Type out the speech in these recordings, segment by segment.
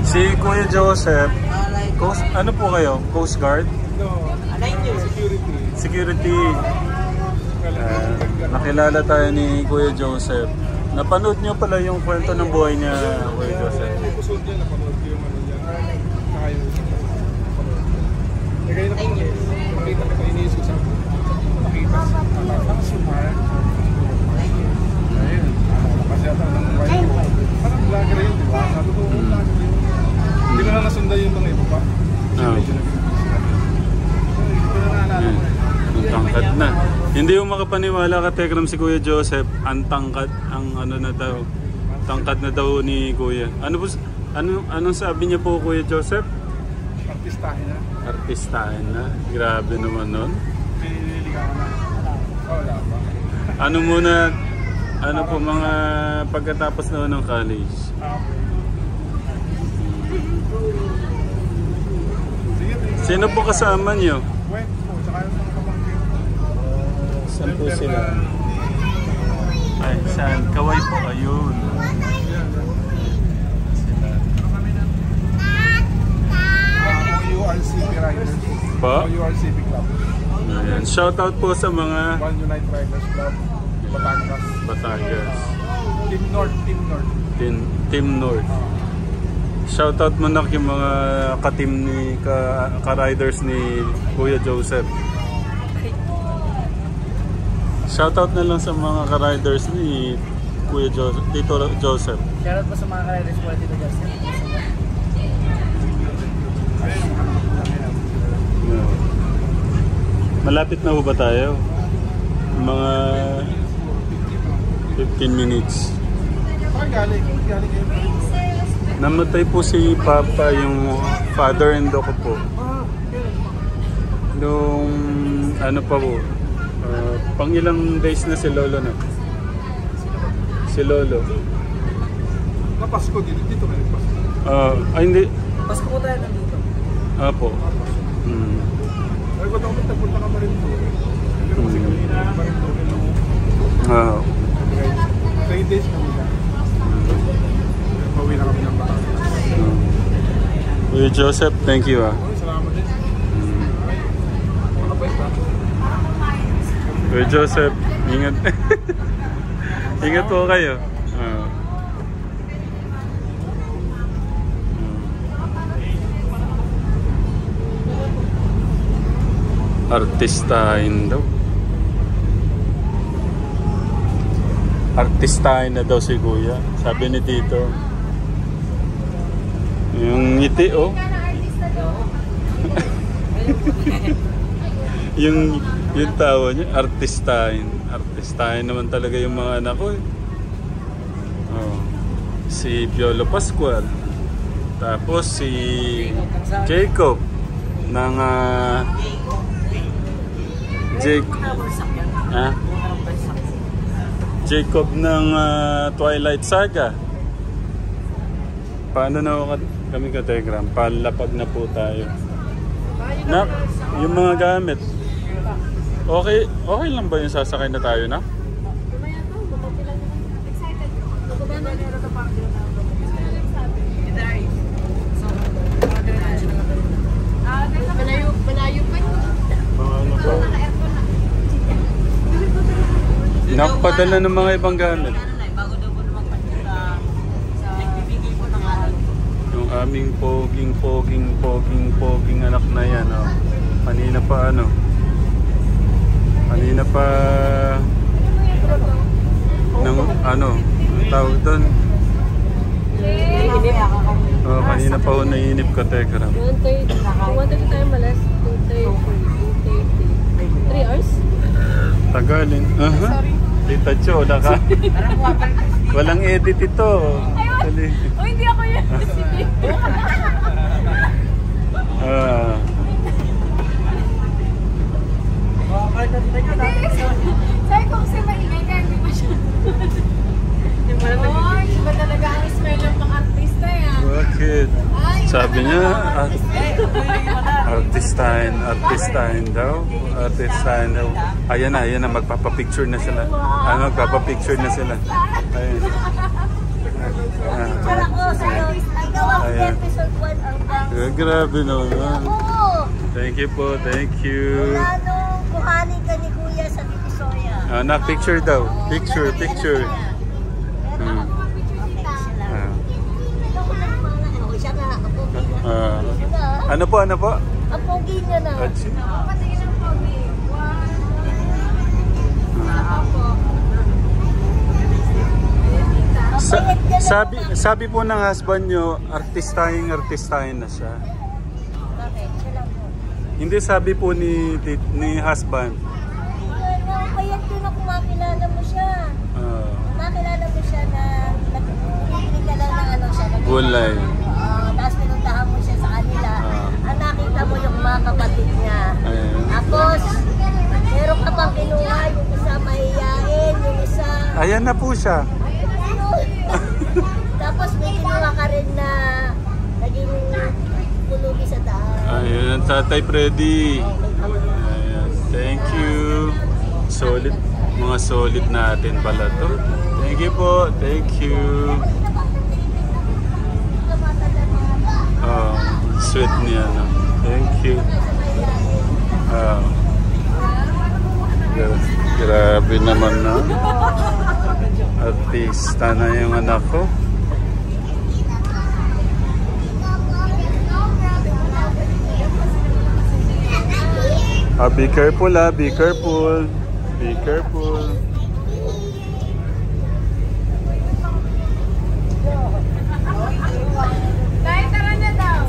Si Kuya Joseph, ano po kayo? Coast Guard? Security. Nakilala tayo ni Kuya Joseph. Napanood niyo pala yung kwento ng buhay niya, Kuya Joseph? Napanood ko yung ano niya. Kaya nakita ko iniisip sa nakita sumar. Ayun. Kasi ata ng wife ko. Parang vlogger yun, di ba? Sabi ko, vlogger yun. Hindi ko na nasundan yung mga iba pa. Ang tangkad na. Hindi yung makapaniwala ka, Tekram, si Kuya Joseph. Ang tangkad, ang ano na daw. Tangkad na daw ni Kuya. Anong sabi niya po, Kuya Joseph? Artistahin na. Artistahin na. Grabe naman nun. Pinili ka na. Wala pa. Ano muna, ano po mga pagkatapos na ng college? Sino po kasama niyo? Wait po, tsaka yung mga pamangkin. Saan po sila? Ay, saan? Kaway po, ayun. URCP Riders. Pa? URCP Club. Ayan. Shoutout po sa mga One Unite Riders Club. Batangas. Batangas. Team North. Team North. Shoutout mo na yung mga ka-team ni ka-riders ni Kuya Joseph. Shoutout na lang sa mga ka-riders ni Kuya Joseph, Tito Joseph. Shoutout po sa mga ka-riders po Tito Joseph. Malapit na ba tayo? Mga 15 minutes. Galing Namatay po si Papa, yung father-in-law ko po. Nung ano pa po, pang ilang days na si Lolo na. Si Lolo. Pasko dito kayo Pasko. Ay hindi. Pasko po tayo nandito. Apo. Ay ko daw punta ka pa rin po. Pero kasi kami na pa rin po. 3 days kami na. Pauwi na kami ng Batangas. Kuya Joseph, thank you Salamat din. Makapait ba? Kuya Joseph, ingat. Ingat po kayo. Artistahin daw. Artistahin na daw si Kuya. Sabi ni Tito. Yung ngiti yung tawa niya, artistahin. Artistahin naman talaga yung mga anak ko. Si Piolo Pascual. Tapos si Jacob ng Jacob ng Twilight Saga. Paano na kami ka Telegram? Palapag na po tayo. Na, yung mga gamit. Okay lang ba yung sasakay na tayo na? Napadala ng mga ibang gamit. Bago daw po magpapita sa nagbibigay po ng araw. Yung aming poging anak na yan. Kanina pa ng ang tawag doon. Kanina pa naiinip ka, Tekram. 1:30 tayo malas. 2:30. 3 hours? Tagalin. Tita Cho, walang edit ito. Hindi ako yun. Sabi ko kasi maingay ka, hindi ba siya? Iba talaga ang smell ng mga artista yan. Bakit? Sabi niya, artistahin daw. Ayan na, magpapapicture na sila. Magpapapicture na sila. Ayun. Grabe naman. Oo. Thank you po, thank you. Mula nung kuhanin ka ni Kuya sa Divisoria. Anak, picture daw. Picture, picture. Meron ako mga picture dito. Ah. Ito ko lang mga ano. Siya na. Ang pogi na. Ah. Siya na. Ano po, ano po? Ang pogi niya na. Atsi. Patingin ng pogi. Sabi po ng husband nyo, artistahin na siya. Bakit? Siya lang po. Hindi sabi po ni husband. Kaya din ako makilala mo siya. Ah, Makilala mo siya na nagpili ka lang ng ano siya. gulay. Tapos pinuntahan mo siya sa kanila. Ang nakita mo yung mga kapatid niya. Ayan. Tapos, meron ka pang kinuha, yung isa mahihain, yung isa... Ayan na po siya. Tapos may kinuha ka rin na naging pulubi sa daan. Ayan, Tatay Freddy. Ayan, thank you. Solid. Mga solid natin pala to. Thank you po. Thank you. Oh, sweet niya. No? Thank you. Grabe naman na. Artista na yung anak ko. Be careful be careful. Be careful. Dahil tara na daw.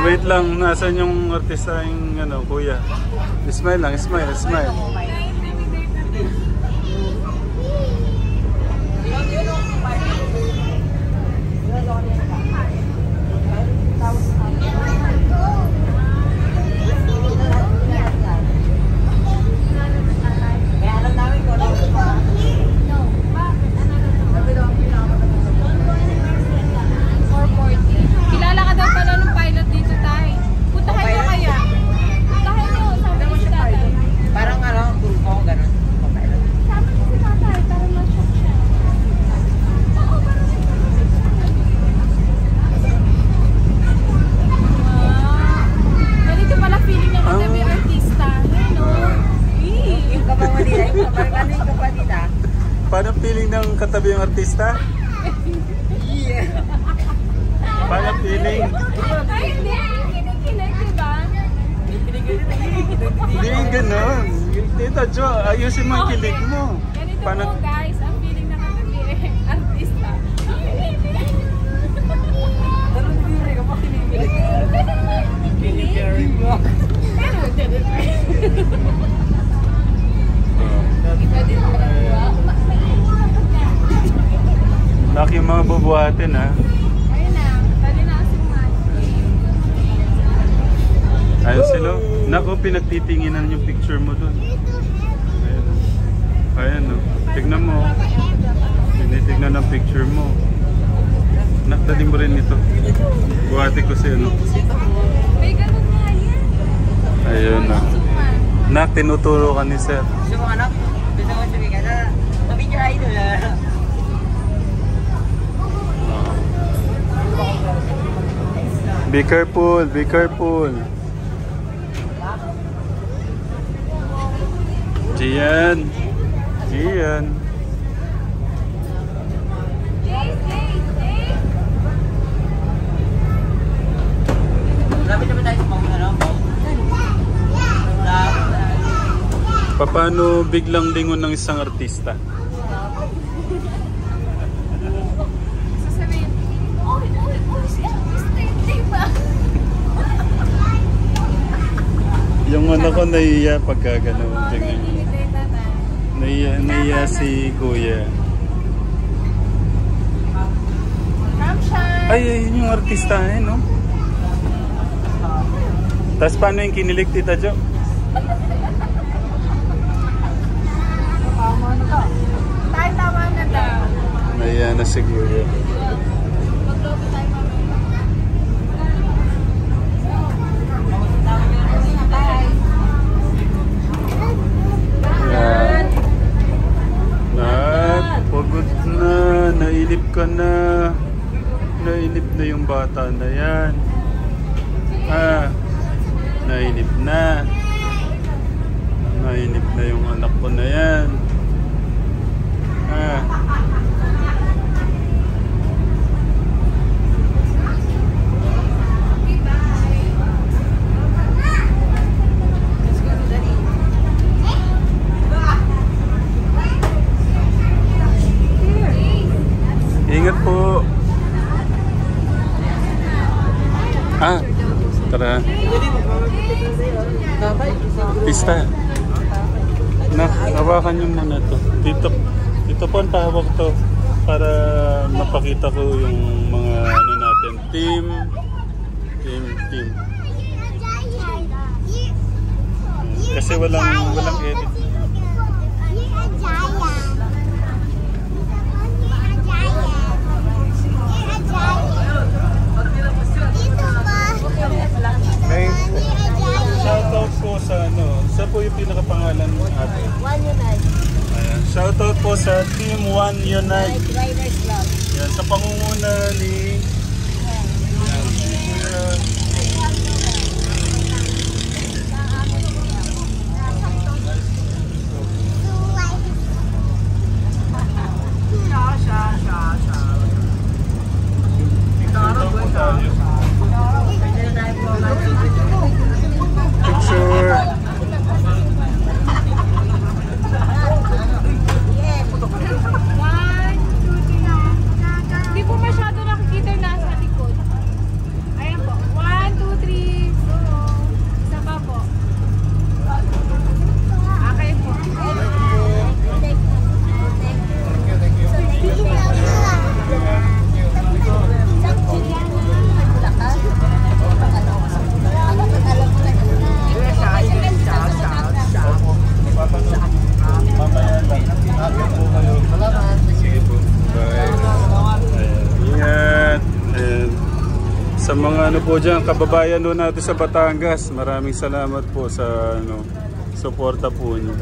Wait lang. Nasaan yung artista yung ano, kuya? Smile lang, smile. Kilala ka daw pala ng pilot dito, Tay. Puntahan niyo kaya. Puntahan niyo, sabi ni si Tatay. Parang ano, grupo, gano'n. Sabi ni si Tatay, para ma-shock siya. Oo, parang ganito pala feeling ng katabi artista. Ano? Yung kabawa nila, yung kabawa nila. Paano feeling ng katabi yung artista? Paano feeling? Ay, hindi. Kinikilig, diba? Hindi gano'n. Tita Jo, ayusin mo ang kilig mo. Ganito Paano? po guys, ang feeling ng katabi artista. Pero, iba din pala buwa. Laki yung mga bubuhatin ha. Ayun na, tali na kasi Ayun sila. Naku, pinagtitinginan yung picture mo dun. Ayan no. Tignan mo. Tinitignan ang picture mo. Nakdali mo rin ito. Buhati ko siya no. may ganun nga yan. Ayun na. Nak, tinuturo ka ni sir. Gusto mo anak, gusto mo sabi ka na, mabidyo idol na. Be careful, be careful. Gian. Gian. Grabe naman tayo sa mga ano. Paano biglang lingon ng isang artista? Sasabihin, si artista, hindi ba? Yung ano ko naiya pagka gano'n. Tingnan. Naiinit na tatay. Naiya si kuya. Ramshan! Ay, yun yung artista no? Tapos paano yung kinilig, Tita Jo? Tay, tama na daw. Naiya na si kuya. Maglobo tayo mamaya. Yan. Nat, pagod na. Nailip ka na. Nainip na yung bata na yan. Nainip na. Nainip na yung anak ko na yan. Ingat po. Tara. Pista. Hawakan niyo muna to. Dito po ang pahawak to para mapakita ko yung mga ano natin. Team. Kasi walang edit. Shoutout po sa sa po yung pinakapangalan mo ate? One Unite. Ayan. Shoutout po sa Team One Unite. Drivers Club. Yan, sa pangunguna ni picture. Hindi po masyado nakikita yung nasa likod. Ayan po. 1, 2, 3. Isa pa po. Okay po. Mamaya lang. Akin po kayo. Sige po. Bye. Ayan. Ingat. And sa mga ano po dyan, kababayan doon natin sa Batangas, maraming salamat po sa suporta po niyo.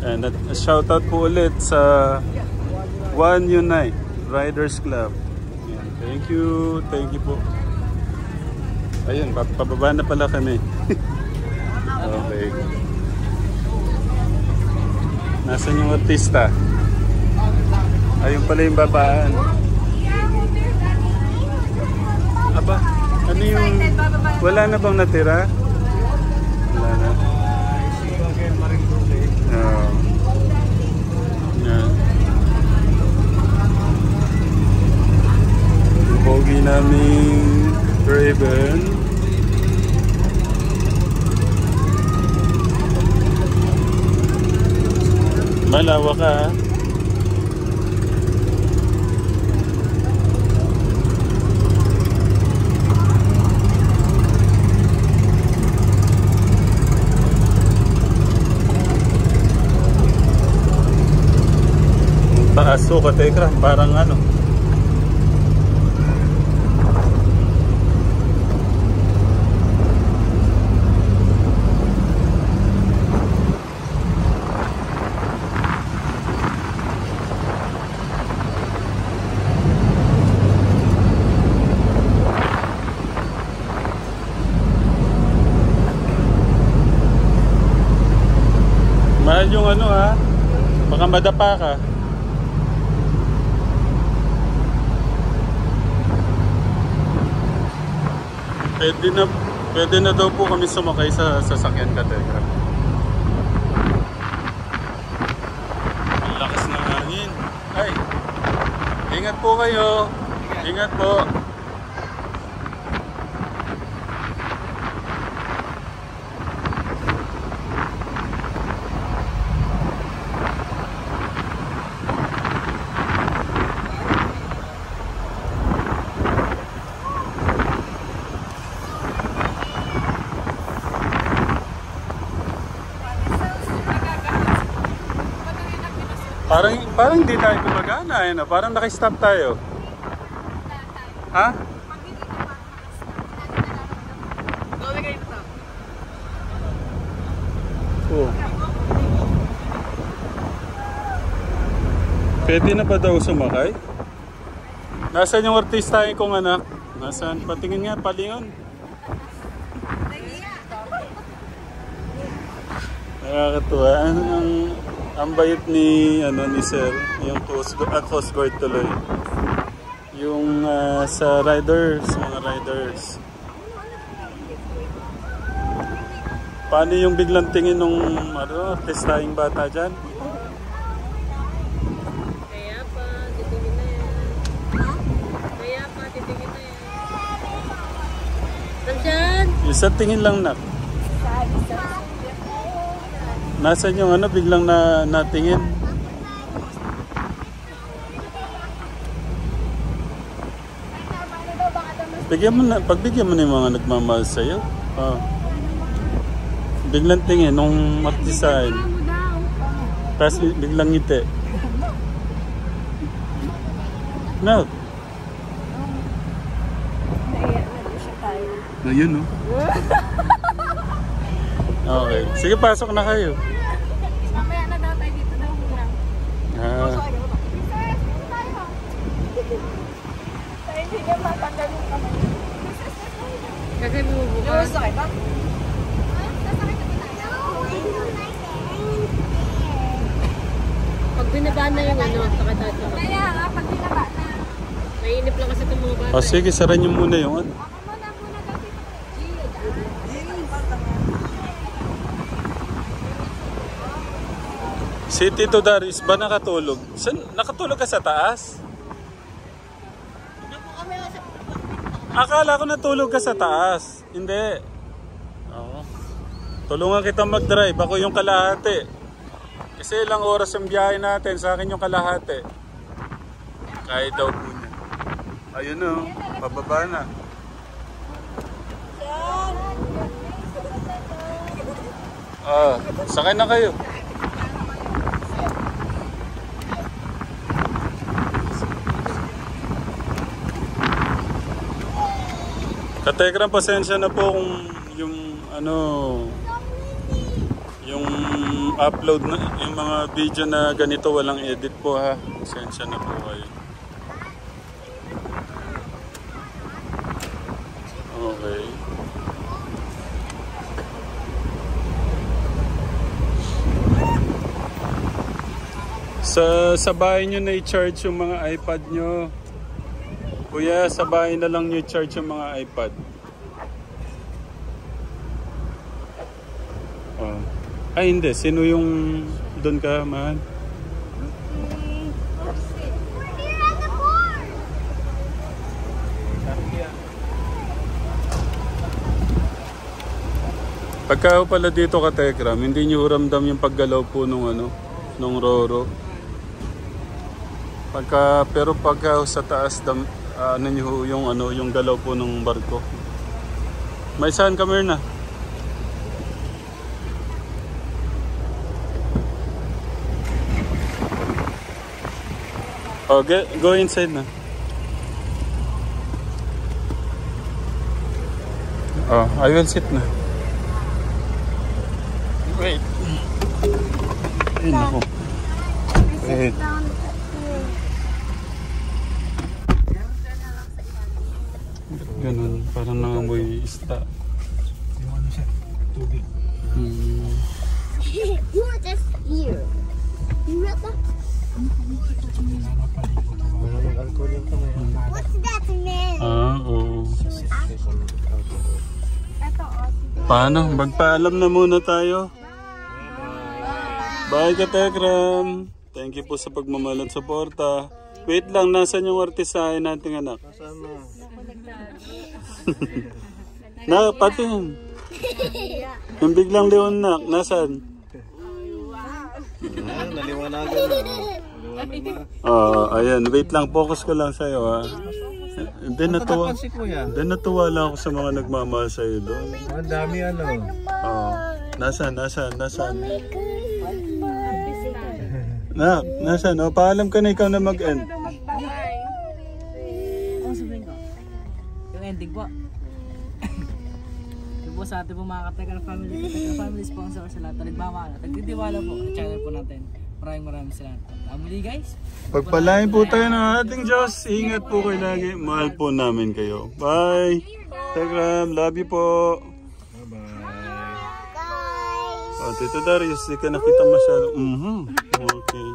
And shoutout po ulit sa One Unite Riders Club. Ayan. Thank you po. Ayun, pababa na pala kami. Okay. Nasaan yung artista? Ayun pala yung babaan. Aba, ano yung... Wala na bang natira? Wala na. Yan. Pogi naming Raven. Malawak ka ha? Taas o katekra, parang ano. Mahal yung ano ha, baka madapa ka. Pwede na daw po kami sumakay sa sasakyan ka, Tegra. Ang lakas ng hangin. Ay, ingat po kayo. Ingat po. Parang hindi tayo gumagana, eh, no? Parang naka-stop tayo. Ha? Oh. Pwede na ba daw sumakay? Nasaan yung artista kong anak? Nasaan? Patingin nga, palingon. Nakakatuwa. Ang bayit ni Sir, yung Coast Guard tuloy. Yung sa riders, mga riders. Paano yung biglang tingin nung artistahing bata dyan? Kaya pa, titingin na yan. Kaya pa, titingin na yan. Nandiyan! Isang tingin lang na. Nasaan yung biglang natingin? Pagbigyan mo na yung mga nagmamahal sa'yo. Oh. Biglang tingin nung artisahin. Tapos biglang ngiti. No. Ayun, no? Okay. Sige, pasok na kayo. Mamaya na daw tayo dito daw muna. Tayo hindi ka matanggal yung kamay. Kasi bumubukas. Sakit ba? Sasakit na tayo. Pag binaba na yung sakit tayo. Kaya nga, pag binaba na. Mainip lang kasi itong mga bata. Oh, sige, sara niyo muna yung Ako muna daw dito. Si Tito Darius ba nakatulog? Nakatulog ka sa taas? Akala ko natulog ka sa taas. Hindi. Oo. Tulungan kita mag-drive. Ako yung kalahati. Kasi ilang oras yung biyahe natin. Sa akin yung kalahati. Kahit daw po niya. Ayun na. Pababa na. Sakay na kayo. Katekram, pasensya na po kung yung yung upload na yung mga video na ganito walang edit po ha. Pasensya na po kayo. Okay. Sa bahay nyo na i-charge yung mga iPad nyo. Kuya, sa bahay na lang nyo i-charge yung mga iPad. Oh. Ay hindi, sino yung doon ka, man? Pagka pala dito ka Tekram, hindi nyo ramdam yung paggalaw po nung nung Roro. Pero pagka sa taas yung galaw po ng barko. May saan ka, Myrna? Oh, go inside na. Oh, I will sit na. Wait. Ay, naku. Wait. Ganun, parang nangamoy isda. Yung siya, tubig. You were just here. You read that? What's that, man? Oo. Paano? Magpaalam na muna tayo. Bye ka Tekram. Thank you po sa pagmamahal at suporta. Wait lang, nasan yung artisahin nating anak? Na, pati yun. Yung biglang leonak, nasan? Naliwanagan na. Ayan, wait lang, focus ko lang sa'yo ha. Hindi natuwa lang ako sa mga nagmamahal sa'yo doon. Ang dami Nasaan? Nasaan? Paalam ka na ikaw na mag-end. Yung ending po. Yung po sa ating mga Katekram family sponsor sa lahat na nagmamahal. Nagtitiwala po sa channel po natin. Maraming salamat. Muli guys. Pagpalain po tayo ng ating Diyos. Ingat po kayo lagi. Mahal po namin kayo. Bye. Telegram, love you po. Guys! Tito Darius, di ka nakita masyado. Okay.